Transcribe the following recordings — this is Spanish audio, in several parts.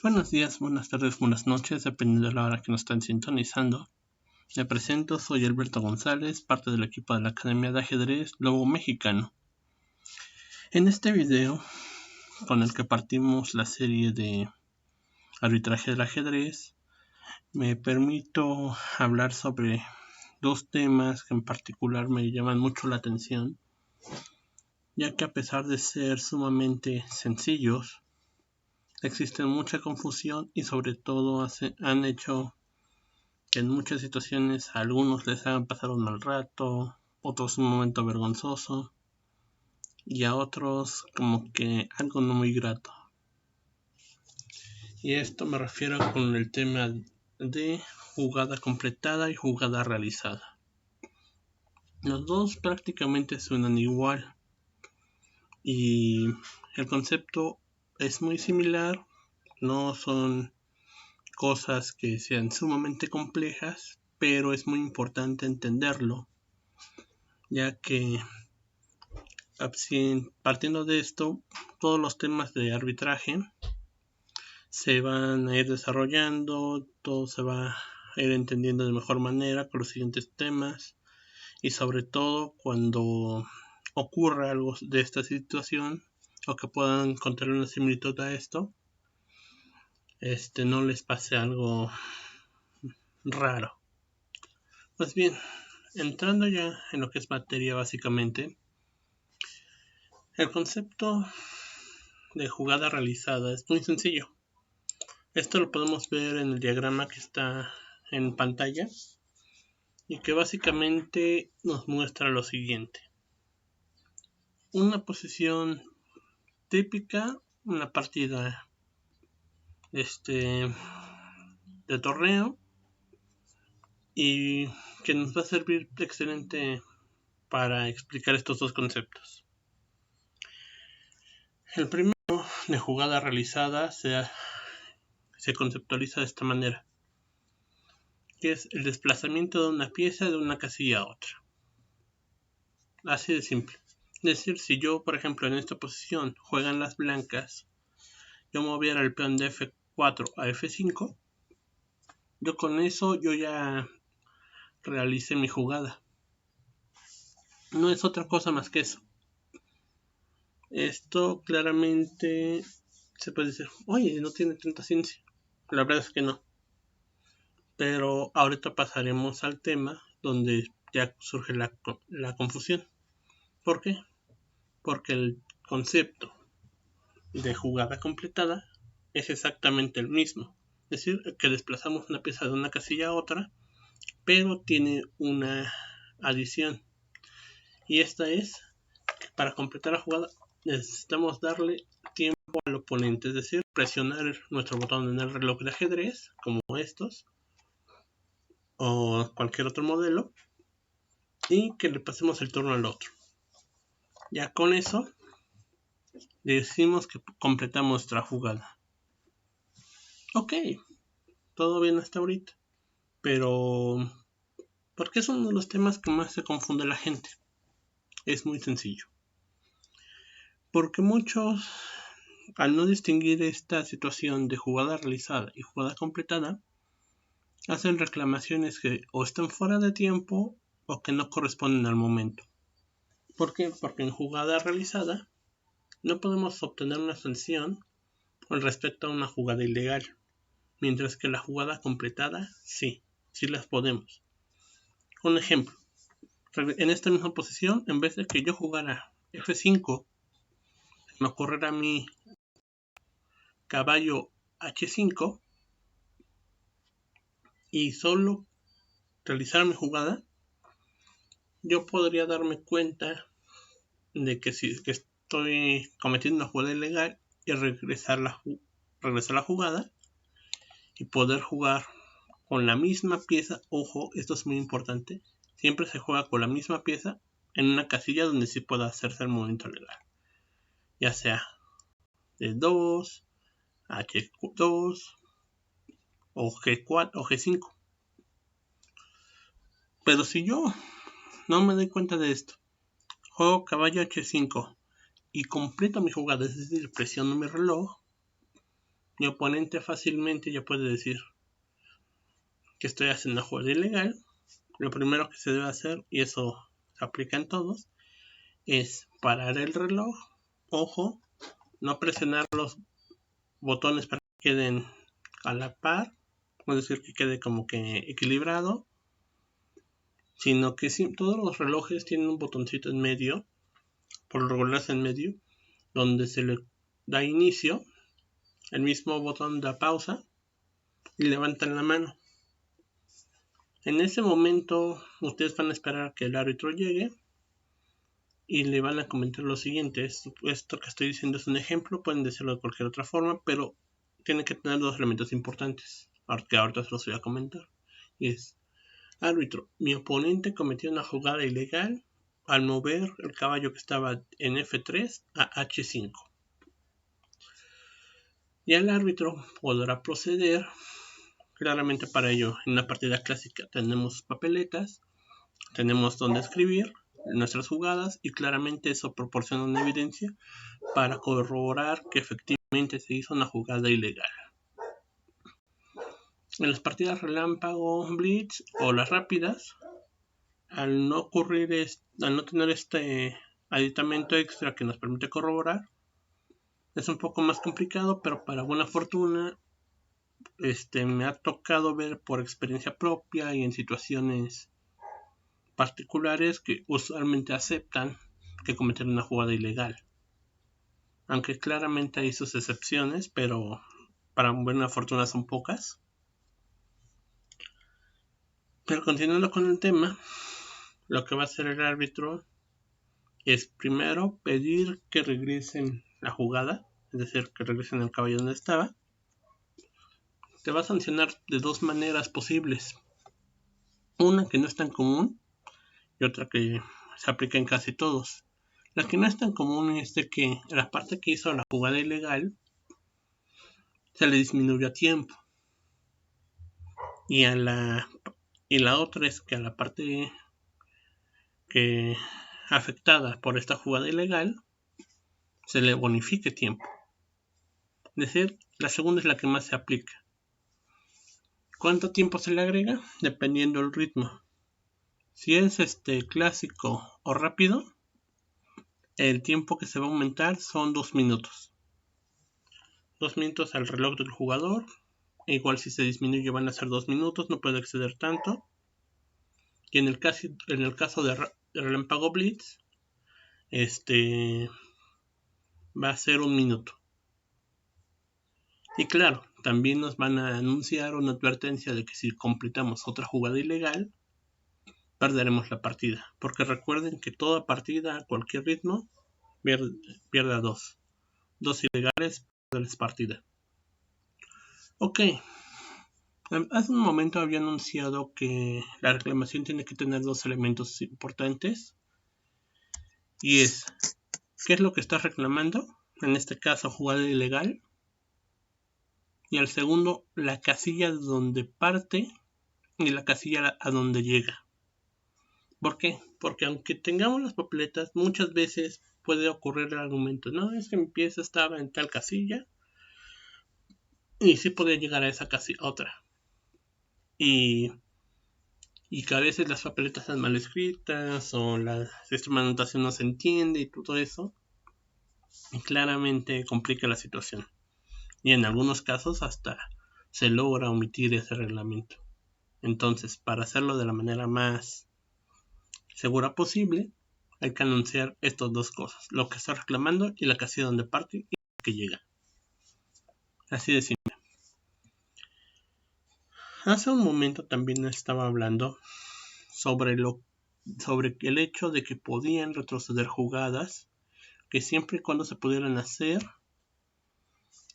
Buenos días, buenas tardes, buenas noches, dependiendo de la hora que nos están sintonizando. Me presento, soy Alberto González, parte del equipo de la Academia de Ajedrez Lobo Mexicano. En este video, con el que partimos la serie de arbitraje del ajedrez, me permito hablar sobre dos temas que en particular me llaman mucho la atención, ya que a pesar de ser sumamente sencillos, existe mucha confusión y sobre todo han hecho que en muchas situaciones a algunos les hagan pasar un mal rato, otros un momento vergonzoso y a otros como que algo no muy grato. Y esto me refiero con el tema de jugada completada y jugada realizada. Los dos prácticamente suenan igual y el concepto es muy similar, no son cosas que sean sumamente complejas, pero es muy importante entenderlo, ya que partiendo de esto, todos los temas de arbitraje se van a ir desarrollando, todo se va a ir entendiendo de mejor manera con los siguientes temas, y sobre todo cuando ocurra algo de esta situación o que puedan encontrar una similitud a esto, no les pase algo raro. Pues bien, entrando ya en lo que es materia básicamente, el concepto de jugada realizada es muy sencillo. Esto lo podemos ver en el diagrama que está en pantalla y que básicamente nos muestra lo siguiente. Una posición típica, una partida de torneo, y que nos va a servir excelente para explicar estos dos conceptos. El primero, de jugada realizada, se conceptualiza de esta manera, que es el desplazamiento de una pieza de una casilla a otra. Así de simple. Es decir, si yo, por ejemplo, en esta posición juegan las blancas, yo moviera el peón de F4 a F5, yo con eso ya realicé mi jugada. No es otra cosa más que eso. Esto claramente se puede decir, oye, no tiene tanta ciencia. La verdad es que no. Pero ahorita pasaremos al tema donde ya surge la confusión. ¿Por qué? Porque el concepto de jugada completada es exactamente el mismo. Es decir, que desplazamos una pieza de una casilla a otra, pero tiene una adición. Y esta es que para completar la jugada necesitamos darle tiempo al oponente, es decir, presionar nuestro botón en el reloj de ajedrez, como estos, o cualquier otro modelo, y que le pasemos el turno al otro. Ya con eso decimos que completamos nuestra jugada. Ok, todo bien hasta ahorita, pero ¿por qué es uno de los temas que más se confunde la gente? Es muy sencillo. Porque muchos, al no distinguir esta situación de jugada realizada y jugada completada, hacen reclamaciones que o están fuera de tiempo o que no corresponden al momento. ¿Por qué? Porque en jugada realizada no podemos obtener una sanción con respecto a una jugada ilegal, mientras que la jugada completada sí las podemos. Un ejemplo, en esta misma posición, en vez de que yo jugara F5, me ocurriera a mí caballo H5 y solo realizar mi jugada, yo podría darme cuenta de que si estoy cometiendo una jugada ilegal y regresar la jugada y poder jugar con la misma pieza. Ojo, esto es muy importante, siempre se juega con la misma pieza en una casilla donde sí pueda hacerse el movimiento legal, ya sea D2, H2 o G4 o G5. Pero si yo no me doy cuenta de esto, juego caballo H5 y completo mi jugada, es decir, presiono mi reloj, mi oponente fácilmente ya puede decir que estoy haciendo una jugada ilegal. Lo primero que se debe hacer, y eso se aplica en todos, es parar el reloj. Ojo, no presionar los botones para que queden a la par, es decir, que quede como que equilibrado, sino que todos los relojes tienen un botoncito en medio, por lo regular en medio, donde se le da inicio, el mismo botón da pausa y levantan la mano. En ese momento ustedes van a esperar que el árbitro llegue y le van a comentar lo siguiente. Esto que estoy diciendo es un ejemplo, pueden decirlo de cualquier otra forma, pero tiene que tener dos elementos importantes, que ahorita se los voy a comentar. Y es: árbitro, mi oponente cometió una jugada ilegal al mover el caballo que estaba en F3 a H5. Y el árbitro podrá proceder. Claramente para ello, en una partida clásica tenemos papeletas, tenemos donde escribir nuestras jugadas y claramente eso proporciona una evidencia para corroborar que efectivamente se hizo una jugada ilegal. En las partidas relámpago, blitz o las rápidas, al no tener este aditamento extra que nos permite corroborar, es un poco más complicado, pero para buena fortuna me ha tocado ver por experiencia propia y en situaciones particulares que usualmente aceptan que cometieron una jugada ilegal. Aunque claramente hay sus excepciones, pero para buena fortuna son pocas. Pero continuando con el tema, lo que va a hacer el árbitro es primero pedir que regresen la jugada, es decir, que regresen el caballo donde estaba. Te va a sancionar de dos maneras posibles. Una que no es tan común y otra que se aplica en casi todos. La que no es tan común es de que la parte que hizo la jugada ilegal se le disminuyó a tiempo. Y la otra es que a la parte que afectada por esta jugada ilegal se le bonifique tiempo. Es decir, la segunda es la que más se aplica. ¿Cuánto tiempo se le agrega? Dependiendo del ritmo. Si es clásico o rápido, el tiempo que se va a aumentar son 2 minutos. 2 minutos al reloj del jugador. Igual si se disminuye van a ser 2 minutos, no puede exceder tanto. Y en el caso de relámpago blitz, va a ser 1 minuto. Y claro, también nos van a anunciar una advertencia de que si completamos otra jugada ilegal, perderemos la partida. Porque recuerden que toda partida a cualquier ritmo pierde a 2. 2 ilegales, pierdes partida. Ok. Hace un momento había anunciado que la reclamación tiene que tener dos elementos importantes. Y es, ¿qué es lo que estás reclamando? En este caso, jugada ilegal. Y al segundo, la casilla donde parte y la casilla a donde llega. ¿Por qué? Porque aunque tengamos las papeletas, muchas veces puede ocurrir el argumento, no, es que mi pieza estaba en tal casilla y sí podía llegar a esa casilla, otra. Y que a veces las papeletas están mal escritas o la sistema de anotación no se entiende y todo eso. Y claramente complica la situación. Y en algunos casos hasta se logra omitir ese reglamento. Entonces, para hacerlo de la manera más segura posible, hay que anunciar estas dos cosas: lo que está reclamando y la casilla donde parte y la que llega. Así de simple. Hace un momento también estaba hablando sobre el hecho de que podían retroceder jugadas, que siempre y cuando se pudieran hacer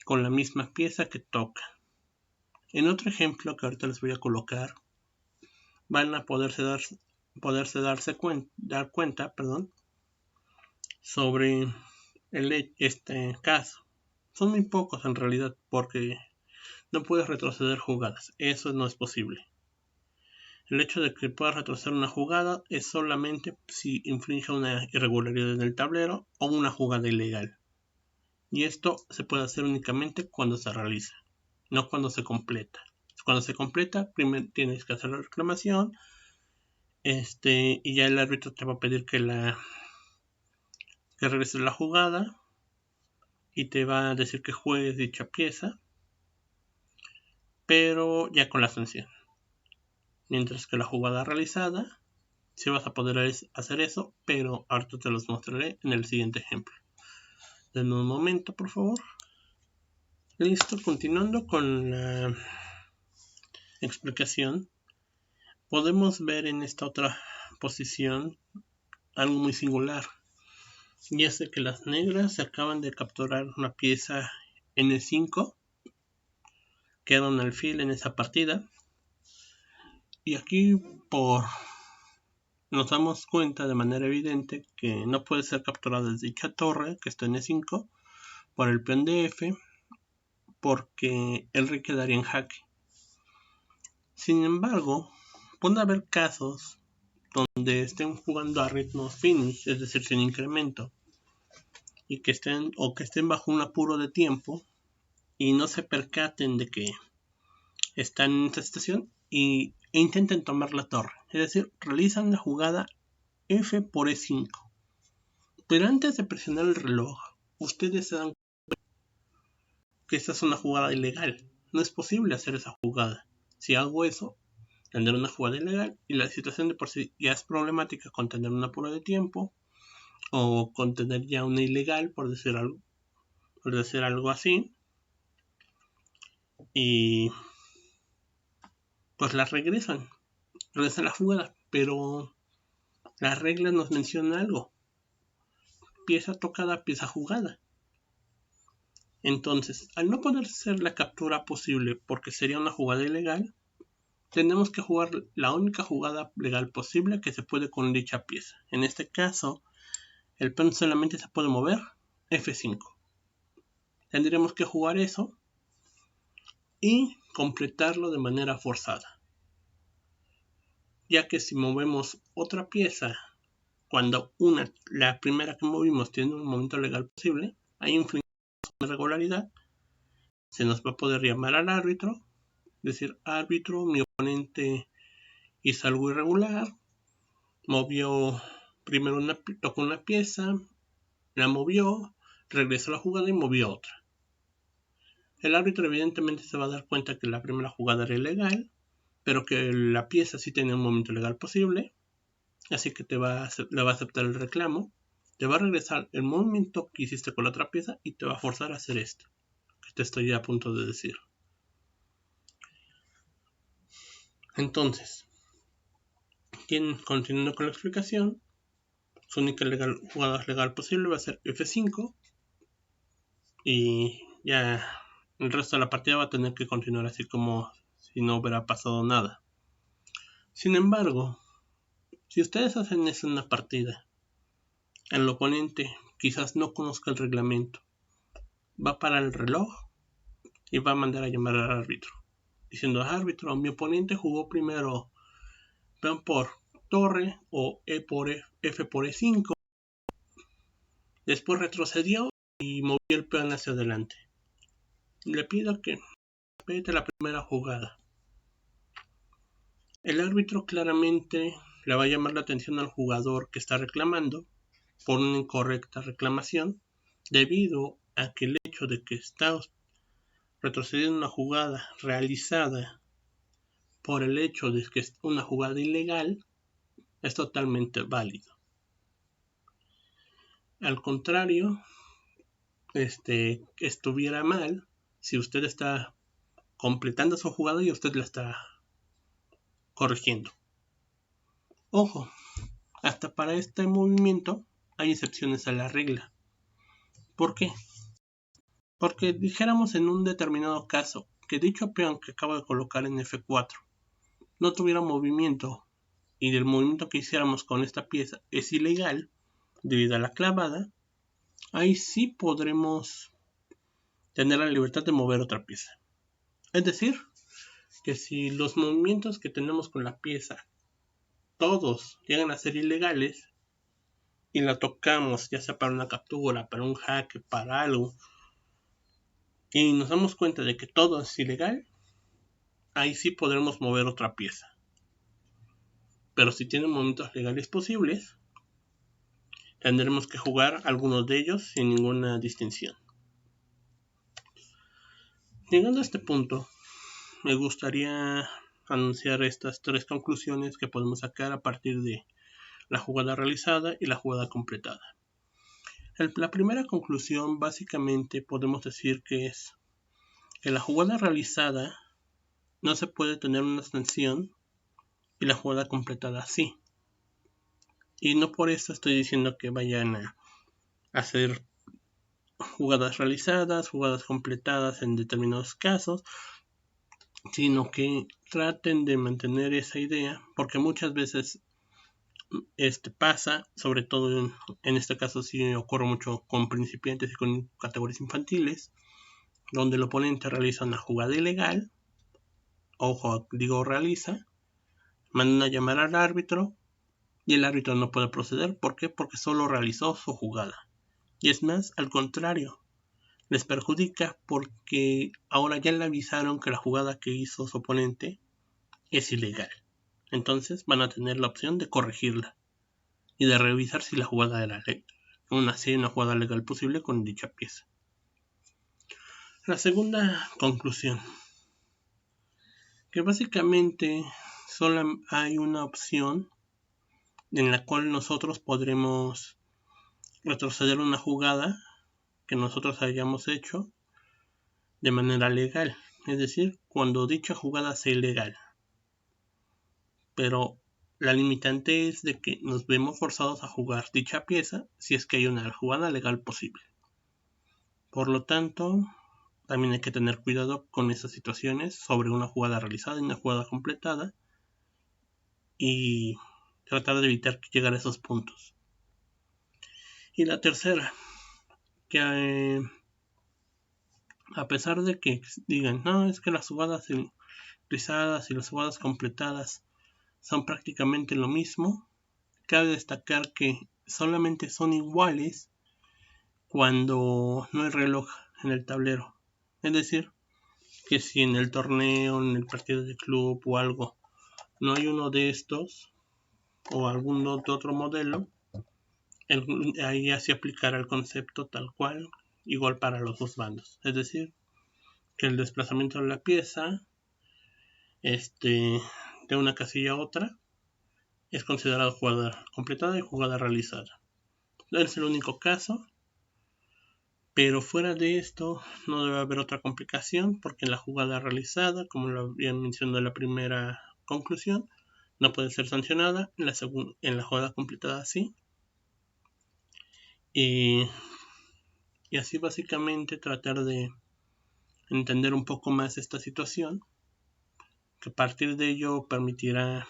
con la misma pieza que toca. En otro ejemplo que ahorita les voy a colocar, van a poderse dar cuenta sobre este caso. Son muy pocos en realidad, porque no puedes retroceder jugadas. Eso no es posible. El hecho de que puedas retroceder una jugada es solamente si infringe una irregularidad en el tablero o una jugada ilegal. Y esto se puede hacer únicamente cuando se realiza. no cuando se completa. Cuando se completa, primero tienes que hacer la reclamación, y ya el árbitro te va a pedir que regreses la jugada y te va a decir que juegues dicha pieza, pero ya con la sanción. Mientras que la jugada realizada, sí vas a poder hacer eso, pero ahorita te los mostraré en el siguiente ejemplo. Denme un momento, por favor. Listo, continuando con la explicación, podemos ver en esta otra posición algo muy singular. Y es que las negras se acaban de capturar una pieza N5, que era un alfil en esa partida. Y aquí nos damos cuenta de manera evidente que no puede ser capturada desde dicha torre, que está en E5, por el peón de F, porque el rey quedaría en jaque. Sin embargo, puede haber casos donde estén jugando a ritmo finish, es decir, sin incremento, y que estén bajo un apuro de tiempo y no se percaten de que están en esta situación e intenten tomar la torre. Es decir, realizan la jugada F por E5. Pero antes de presionar el reloj, ustedes se dan cuenta que esta es una jugada ilegal. No es posible hacer esa jugada. Si hago eso, tendré una jugada ilegal y la situación de por sí ya es problemática con tener un apuro de tiempo o con tener ya una ilegal, por decir algo así. Y pues la regresan la jugada, pero las reglas nos mencionan algo: pieza tocada, pieza jugada. Entonces, al no poder ser la captura posible porque sería una jugada ilegal, tenemos que jugar la única jugada legal posible que se puede con dicha pieza. En este caso, el peón solamente se puede mover F5. Tendríamos que jugar eso y completarlo de manera forzada, ya que si movemos otra pieza cuando la primera que movimos tiene un momento legal posible, hay influencia de irregularidad, se nos va a poder llamar al árbitro, decir: árbitro, mi oponente hizo algo irregular, tocó una pieza, la movió, regresó a la jugada y movió otra. El árbitro evidentemente se va a dar cuenta que la primera jugada era ilegal, pero que la pieza sí tenía un momento legal posible, así que le va a aceptar el reclamo, te va a regresar el movimiento que hiciste con la otra pieza y te va a forzar a hacer esto que te estoy a punto de decir. Entonces, continuando con la explicación, su única jugada legal posible va a ser F5 y ya el resto de la partida va a tener que continuar así como si no hubiera pasado nada. Sin embargo, si ustedes hacen eso en una partida, el oponente quizás no conozca el reglamento, va a parar el reloj y va a mandar a llamar al árbitro, diciendo: árbitro, mi oponente jugó primero peón por torre o F por E5, después retrocedió y movió el peón hacia adelante. Le pido que respete la primera jugada. El árbitro claramente le va a llamar la atención al jugador que está reclamando por una incorrecta reclamación, debido a que el hecho de que está retrocediendo una jugada realizada por el hecho de que es una jugada ilegal es totalmente válido. Al contrario, estuviera mal si usted está completando su jugada y usted la está corrigiendo. Ojo, hasta para este movimiento hay excepciones a la regla. ¿Por qué? Porque dijéramos en un determinado caso que dicho peón que acabo de colocar en F4 no tuviera movimiento y del movimiento que hiciéramos con esta pieza es ilegal debido a la clavada, ahí sí podremos tener la libertad de mover otra pieza. Es decir, que si los movimientos que tenemos con la pieza todos llegan a ser ilegales y la tocamos ya sea para una captura, para un jaque, para algo, y nos damos cuenta de que todo es ilegal, ahí sí podremos mover otra pieza. Pero si tienen momentos legales posibles, tendremos que jugar algunos de ellos sin ninguna distinción. Llegando a este punto, me gustaría anunciar estas 3 conclusiones que podemos sacar a partir de la jugada realizada y la jugada completada. La primera conclusión básicamente podemos decir que es que la jugada realizada no se puede tener una sanción y la jugada completada sí. Y no por eso estoy diciendo que vayan a hacer jugadas realizadas, jugadas completadas en determinados casos, sino que traten de mantener esa idea, porque muchas veces pasa, sobre todo en este caso sí ocurre mucho con principiantes y con categorías infantiles, donde el oponente realiza una jugada ilegal, ojo, digo realiza, mandan a llamar al árbitro y el árbitro no puede proceder. ¿Por qué? Porque solo realizó su jugada. Y es más, al contrario, les perjudica porque ahora ya le avisaron que la jugada que hizo su oponente es ilegal. Entonces van a tener la opción de corregirla y de revisar si la jugada era una jugada legal posible con dicha pieza. La segunda conclusión, que básicamente solo hay una opción en la cual nosotros podremos retroceder una jugada que nosotros hayamos hecho de manera legal, es decir, cuando dicha jugada sea ilegal. Pero la limitante es de que nos vemos forzados a jugar dicha pieza si es que hay una jugada legal posible. Por lo tanto, también hay que tener cuidado con esas situaciones sobre una jugada realizada y una jugada completada y tratar de evitar llegar a esos puntos. Y la tercera, que a pesar de que digan, no, es que las jugadas realizadas y las jugadas completadas son prácticamente lo mismo, cabe destacar que solamente son iguales cuando no hay reloj en el tablero. Es decir, que si en el torneo, en el partido de club o algo, no hay uno de estos o algún otro modelo, ahí ya se aplicará el concepto tal cual, igual para los dos bandos. Es decir, que el desplazamiento de la pieza de una casilla a otra es considerado jugada completada y jugada realizada. Es el único caso, pero fuera de esto no debe haber otra complicación, porque en la jugada realizada, como lo había mencionado en la primera conclusión, no puede ser sancionada, en la jugada completada sí. Y así básicamente tratar de entender un poco más esta situación, que a partir de ello permitirá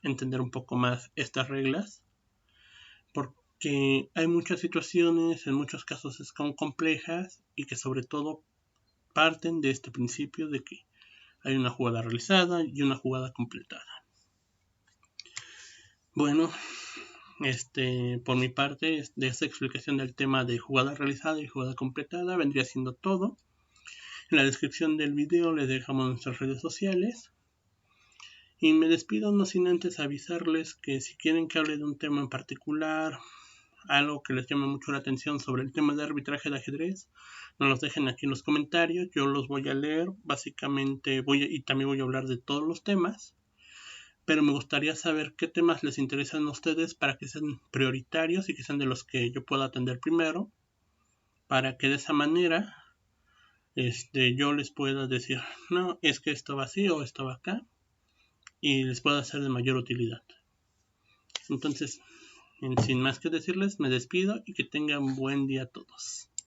entender un poco más estas reglas, porque hay muchas situaciones, en muchos casos son complejas y que sobre todo parten de este principio de que hay una jugada realizada y una jugada completada. Bueno, por mi parte, de esta explicación del tema de jugada realizada y jugada completada vendría siendo todo. En la descripción del video les dejamos nuestras redes sociales. Y me despido no sin antes avisarles que si quieren que hable de un tema en particular, algo que les llame mucho la atención sobre el tema de arbitraje de ajedrez, nos los dejen aquí en los comentarios, yo los voy a leer, básicamente y también voy a hablar de todos los temas, pero me gustaría saber qué temas les interesan a ustedes para que sean prioritarios y que sean de los que yo pueda atender primero, para que de esa manera yo les pueda decir, no, es que esto va así o esto va acá, y les pueda ser de mayor utilidad. Entonces, sin más que decirles, me despido y que tengan buen día a todos.